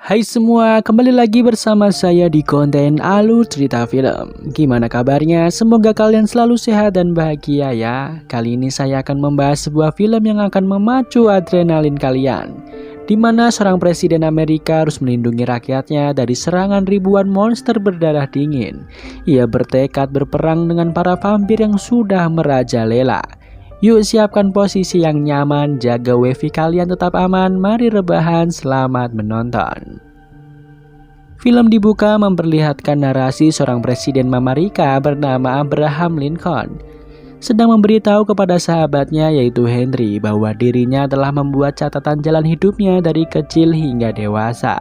Hai semua, kembali lagi bersama saya di konten Alur Cerita Film. Gimana kabarnya? Semoga kalian selalu sehat dan bahagia ya. Kali ini saya akan membahas sebuah film yang akan memacu adrenalin kalian, di mana seorang presiden Amerika harus melindungi rakyatnya dari serangan ribuan monster berdarah dingin. Ia bertekad berperang dengan para vampir yang sudah merajalela. Yuk siapkan posisi yang nyaman, jaga wifi kalian tetap aman, mari rebahan, selamat menonton. Film dibuka memperlihatkan narasi seorang presiden Amerika bernama Abraham Lincoln sedang memberitahu kepada sahabatnya yaitu Henry bahwa dirinya telah membuat catatan jalan hidupnya dari kecil hingga dewasa.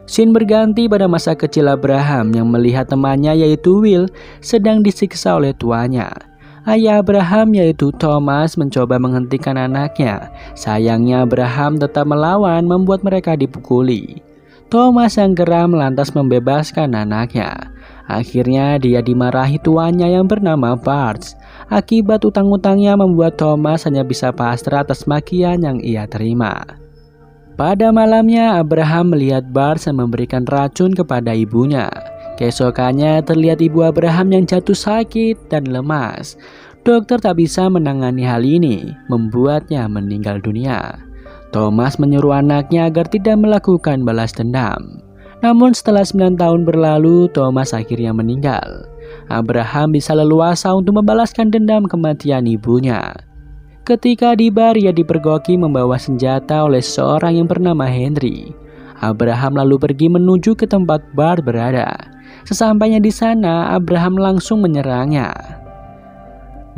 Scene berganti pada masa kecil Abraham yang melihat temannya yaitu Will sedang disiksa oleh tuanya. Ayah Abraham yaitu Thomas mencoba menghentikan anaknya. Sayangnya Abraham tetap melawan membuat mereka dipukuli. Thomas yang geram lantas membebaskan anaknya. Akhirnya dia dimarahi tuannya yang bernama Bart. Akibat utang-utangnya membuat Thomas hanya bisa pasrah atas makian yang ia terima. Pada malamnya Abraham melihat Bart memberikan racun kepada ibunya. Keesokannya terlihat ibu Abraham yang jatuh sakit dan lemas. Dokter tak bisa menangani hal ini, membuatnya meninggal dunia. Thomas menyuruh anaknya agar tidak melakukan balas dendam. Namun setelah 9 tahun berlalu, Thomas akhirnya meninggal. Abraham bisa leluasa untuk membalaskan dendam kematian ibunya. Ketika di bar, ia dipergoki membawa senjata oleh seorang yang bernama Henry. Abraham lalu pergi menuju ke tempat Bart berada. Sesampainya di sana, Abraham langsung menyerangnya.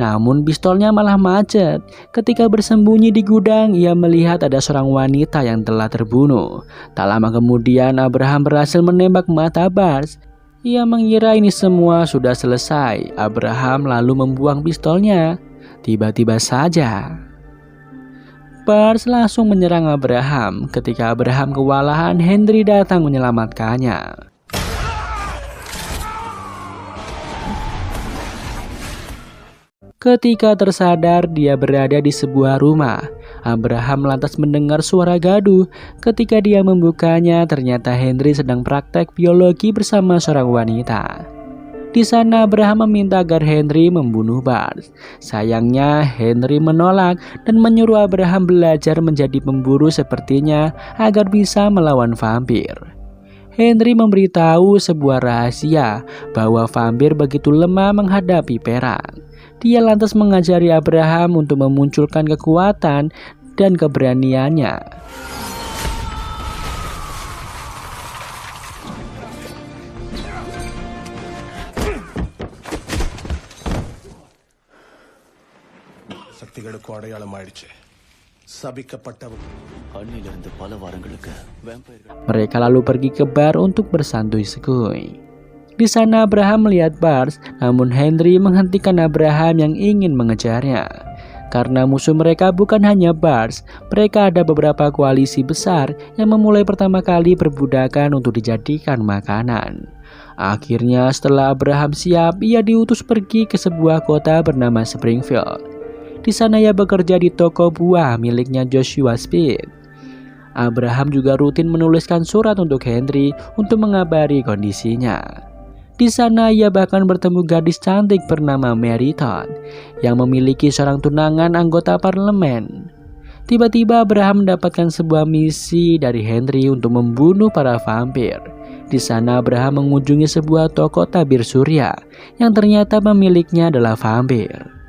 Namun pistolnya malah macet. Ketika bersembunyi di gudang, ia melihat ada seorang wanita yang telah terbunuh. Tak lama kemudian, Abraham berhasil menembak mata Bart. Ia mengira ini semua sudah selesai. Abraham lalu membuang pistolnya. Tiba-tiba saja Bart langsung menyerang Abraham. Ketika Abraham kewalahan, Henry datang menyelamatkannya. Ketika tersadar, dia berada di sebuah rumah. Abraham lantas mendengar suara gaduh. Ketika dia membukanya, ternyata Henry sedang praktek biologi bersama seorang wanita. Di sana Abraham meminta agar Henry membunuh Bart. Sayangnya Henry menolak dan menyuruh Abraham belajar menjadi pemburu sepertinya agar bisa melawan vampir. Henry memberitahu sebuah rahasia bahwa vampir begitu lemah menghadapi perang. Dia lantas mengajari Abraham untuk memunculkan kekuatan dan keberaniannya. சக்திகளுக்கு அடையாளமாயிடுச்சு. சபிக்கப்பட்டவர் அன்னிலிருந்து பல வாரங்களுக்கு Mereka lalu pergi ke bar untuk bersantuy-santuy. Di sana Abraham melihat Bart, namun Henry menghentikan Abraham yang ingin mengejarnya. Karena musuh mereka bukan hanya Bart, mereka ada beberapa koalisi besar yang memulai pertama kali perbudakan untuk dijadikan makanan. Akhirnya setelah Abraham siap, ia diutus pergi ke sebuah kota bernama Springfield. Di sana ia bekerja di toko buah miliknya Joshua Speed. Abraham juga rutin menuliskan surat untuk Henry untuk mengabari kondisinya. Di sana ia bahkan bertemu gadis cantik bernama Mary Todd yang memiliki seorang tunangan anggota parlemen. Tiba-tiba Abraham mendapatkan sebuah misi dari Henry untuk membunuh para vampir. Di sana Abraham mengunjungi sebuah toko tabir surya yang ternyata pemiliknya adalah vampir.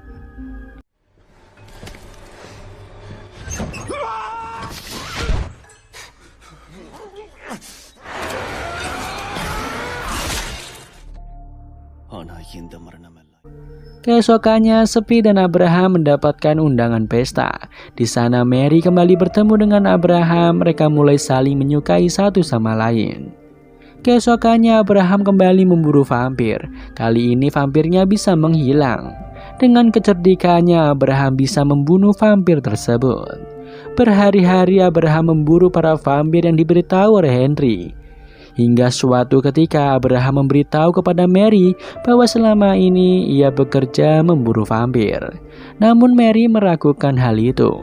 Keesokannya, Speed dan Abraham mendapatkan undangan pesta. Di sana Mary kembali bertemu dengan Abraham. Mereka mulai saling menyukai satu sama lain. Keesokannya Abraham kembali memburu vampir. Kali ini vampirnya bisa menghilang. Dengan kecerdikannya Abraham bisa membunuh vampir tersebut. Berhari-hari Abraham memburu para vampir yang diberitahu oleh Henry. Hingga suatu ketika Abraham memberitahu kepada Mary bahwa selama ini ia bekerja memburu vampir. Namun Mary meragukan hal itu.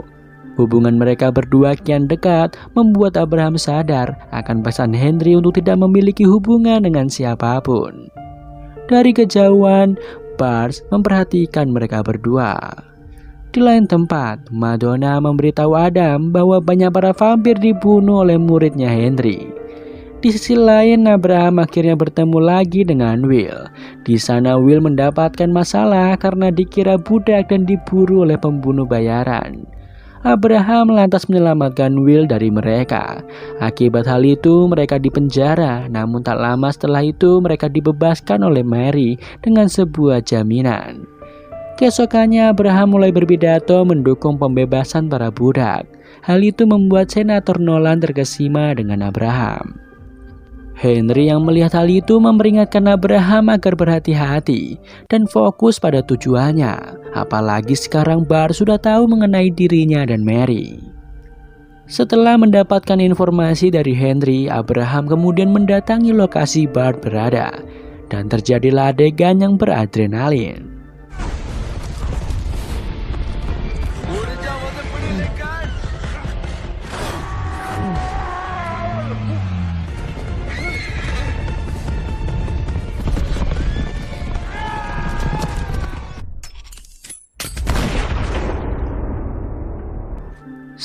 Hubungan mereka berdua kian dekat membuat Abraham sadar akan pesan Henry untuk tidak memiliki hubungan dengan siapapun. Dari kejauhan, Bart memperhatikan mereka berdua. Di lain tempat, Madonna memberitahu Adam bahwa banyak para vampir dibunuh oleh muridnya Henry. Di sisi lain, Abraham akhirnya bertemu lagi dengan Will. Di sana Will mendapatkan masalah karena dikira budak dan diburu oleh pembunuh bayaran. Abraham lantas menyelamatkan Will dari mereka. Akibat hal itu, mereka dipenjara, namun tak lama setelah itu mereka dibebaskan oleh Mary dengan sebuah jaminan. Keesokannya Abraham mulai berpidato mendukung pembebasan para budak. Hal itu membuat Senator Nolan terkesima dengan Abraham. Henry yang melihat hal itu memperingatkan Abraham agar berhati-hati dan fokus pada tujuannya. Apalagi sekarang Bart sudah tahu mengenai dirinya dan Mary. Setelah mendapatkan informasi dari Henry, Abraham kemudian mendatangi lokasi Bart berada. Dan terjadilah adegan yang beradrenalin.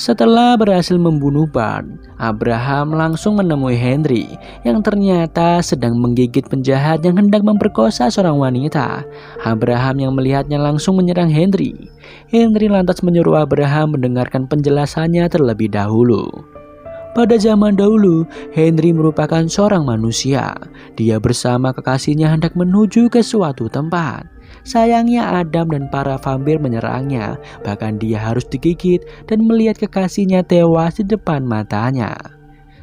Setelah berhasil membunuh Bart, Abraham langsung menemui Henry yang ternyata sedang menggigit penjahat yang hendak memperkosa seorang wanita. Abraham yang melihatnya langsung menyerang Henry. Henry lantas menyuruh Abraham mendengarkan penjelasannya terlebih dahulu. Pada zaman dahulu, Henry merupakan seorang manusia. Dia bersama kekasihnya hendak menuju ke suatu tempat. Sayangnya Adam dan para vampir menyerangnya, bahkan dia harus digigit dan melihat kekasihnya tewas di depan matanya.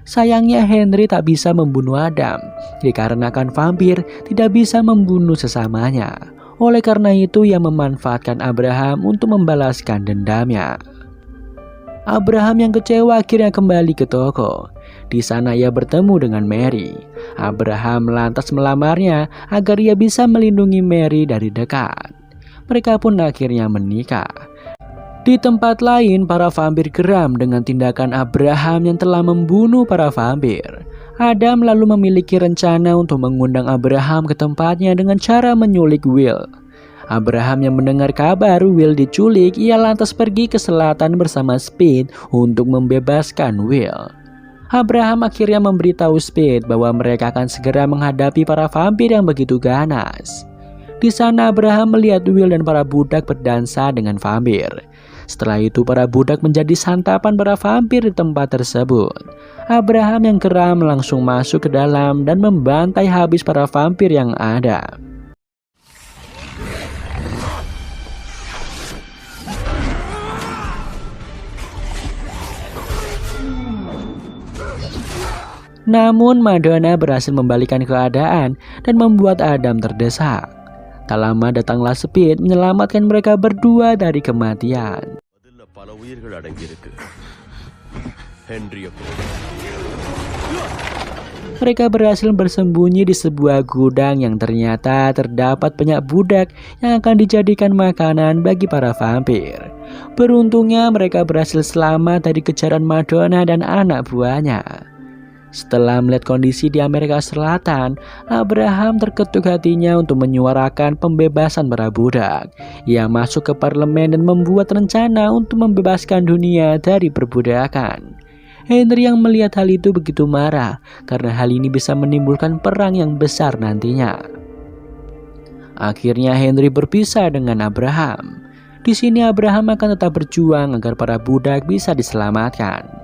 Sayangnya Henry tak bisa membunuh Adam, dikarenakan vampir tidak bisa membunuh sesamanya. Oleh karena itu ia memanfaatkan Abraham untuk membalaskan dendamnya. Abraham yang kecewa akhirnya kembali ke toko. Di sana ia bertemu dengan Mary. Abraham lantas melamarnya agar ia bisa melindungi Mary dari dekat. Mereka pun akhirnya menikah. Di tempat lain, para vampir geram dengan tindakan Abraham yang telah membunuh para vampir. Adam lalu memiliki rencana untuk mengundang Abraham ke tempatnya dengan cara menyulik Will. Abraham yang mendengar kabar Will diculik, ia lantas pergi ke selatan bersama Speed untuk membebaskan Will. Abraham akhirnya memberitahu Speed bahwa mereka akan segera menghadapi para vampir yang begitu ganas. Di sana Abraham melihat Will dan para budak berdansa dengan vampir. Setelah itu para budak menjadi santapan para vampir di tempat tersebut. Abraham yang geram langsung masuk ke dalam dan membantai habis para vampir yang ada. Namun Madonna berhasil membalikan keadaan dan membuat Adam terdesak. Tak lama datanglah Speed menyelamatkan mereka berdua dari kematian. Mereka berhasil bersembunyi di sebuah gudang yang ternyata terdapat banyak budak yang akan dijadikan makanan bagi para vampir. Beruntungnya mereka berhasil selamat dari kejaran Madonna dan anak buahnya. Setelah melihat kondisi di Amerika Selatan, Abraham terketuk hatinya untuk menyuarakan pembebasan para budak. Ia masuk ke parlemen dan membuat rencana untuk membebaskan dunia dari perbudakan. Henry yang melihat hal itu begitu marah karena hal ini bisa menimbulkan perang yang besar nantinya. Akhirnya Henry berpisah dengan Abraham. Di sini Abraham akan tetap berjuang agar para budak bisa diselamatkan.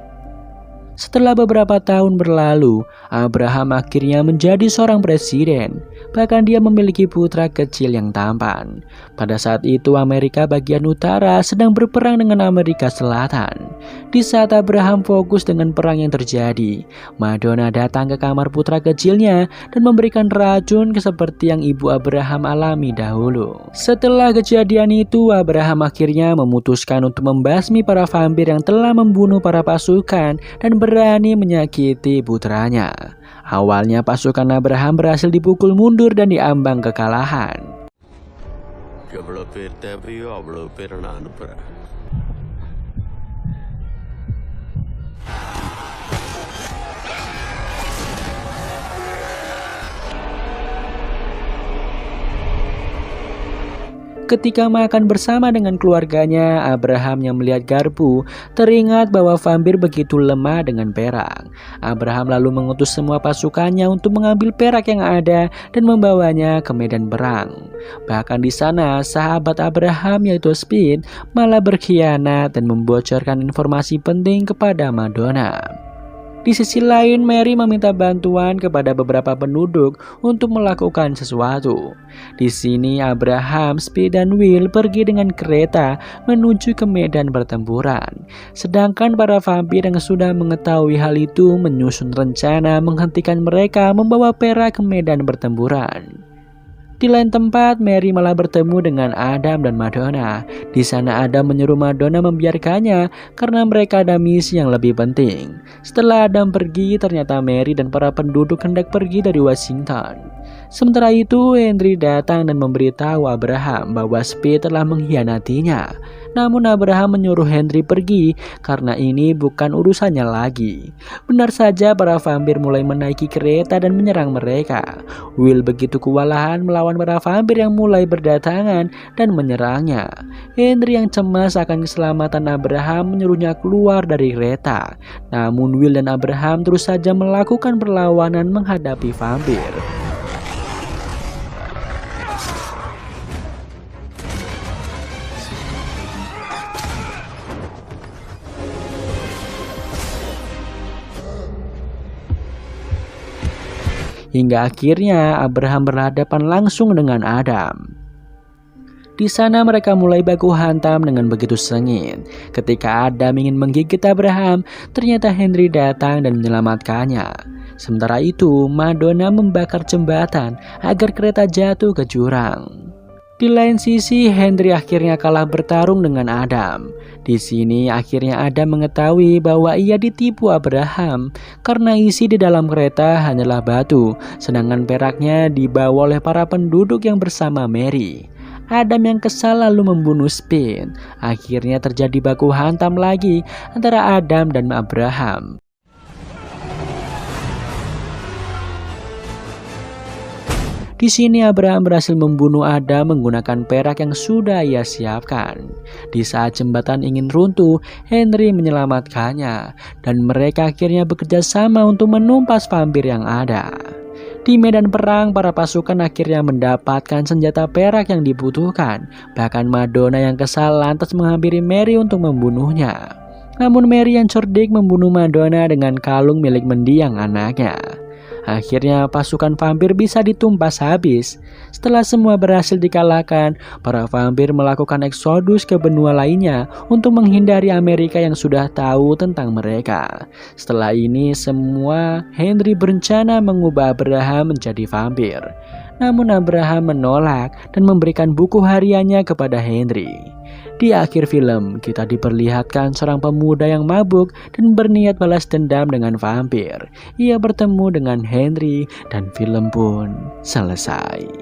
Setelah beberapa tahun berlalu, Abraham akhirnya menjadi seorang presiden. Bahkan dia memiliki putra kecil yang tampan. Pada saat itu Amerika bagian utara sedang berperang dengan Amerika Selatan. Di saat Abraham fokus dengan perang yang terjadi, Madonna datang ke kamar putra kecilnya dan memberikan racun seperti yang ibu Abraham alami dahulu. Setelah kejadian itu, Abraham akhirnya memutuskan untuk membasmi para vampir yang telah membunuh para pasukan dan berani menyakiti putranya. Awalnya pasukan Abraham berhasil dipukul mundur dan diambang kekalahan. Ketika makan bersama dengan keluarganya, Abraham yang melihat garpu teringat bahwa vampir begitu lemah dengan perak. Abraham lalu mengutus semua pasukannya untuk mengambil perak yang ada dan membawanya ke medan perang. Bahkan di sana, sahabat Abraham yaitu Speed malah berkhianat dan membocorkan informasi penting kepada Madonna. Di sisi lain, Mary meminta bantuan kepada beberapa penduduk untuk melakukan sesuatu. Di sini, Abraham, Speed, dan Will pergi dengan kereta menuju ke medan pertempuran. Sedangkan para vampir yang sudah mengetahui hal itu menyusun rencana menghentikan mereka membawa perak ke medan pertempuran. Di lain tempat, Mary malah bertemu dengan Adam dan Madonna. Di sana Adam menyuruh Madonna membiarkannya karena mereka ada misi yang lebih penting. Setelah Adam pergi, ternyata Mary dan para penduduk hendak pergi dari Washington. Sementara itu, Henry datang dan memberitahu Abraham bahwa Speed telah mengkhianatinya. Namun Abraham menyuruh Henry pergi karena ini bukan urusannya lagi. Benar saja, para vampir mulai menaiki kereta dan menyerang mereka. Will begitu kewalahan melawan para vampir yang mulai berdatangan dan menyerangnya. Henry yang cemas akan keselamatan Abraham menyuruhnya keluar dari kereta. Namun Will dan Abraham terus saja melakukan perlawanan menghadapi vampir. Hingga akhirnya Abraham berhadapan langsung dengan Adam. Di sana mereka mulai baku hantam dengan begitu sengit. Ketika Adam ingin menggigit Abraham, ternyata Henry datang dan menyelamatkannya. Sementara itu, Madonna membakar jembatan agar kereta jatuh ke jurang. Di lain sisi, Henry akhirnya kalah bertarung dengan Adam. Di sini akhirnya Adam mengetahui bahwa ia ditipu Abraham karena isi di dalam kereta hanyalah batu, sedangkan peraknya dibawa oleh para penduduk yang bersama Mary. Adam yang kesal lalu membunuh Speed. Akhirnya terjadi baku hantam lagi antara Adam dan Abraham. Di sini Abraham berhasil membunuh Adam menggunakan perak yang sudah ia siapkan. Di saat jembatan ingin runtuh, Henry menyelamatkannya dan mereka akhirnya bekerja sama untuk menumpas vampir yang ada. Di medan perang, para pasukan akhirnya mendapatkan senjata perak yang dibutuhkan. Bahkan Madonna yang kesal lantas menghampiri Mary untuk membunuhnya. Namun Mary yang cerdik membunuh Madonna dengan kalung milik mendiang anaknya. Akhirnya pasukan vampir bisa ditumpas habis. Setelah semua berhasil dikalahkan, para vampir melakukan eksodus ke benua lainnya untuk menghindari Amerika yang sudah tahu tentang mereka. Setelah ini semua, Henry berencana mengubah Abraham menjadi vampir. Namun Abraham menolak dan memberikan buku hariannya kepada Henry. Di akhir film, kita diperlihatkan seorang pemuda yang mabuk dan berniat balas dendam dengan vampir. Ia bertemu dengan Henry dan film pun selesai.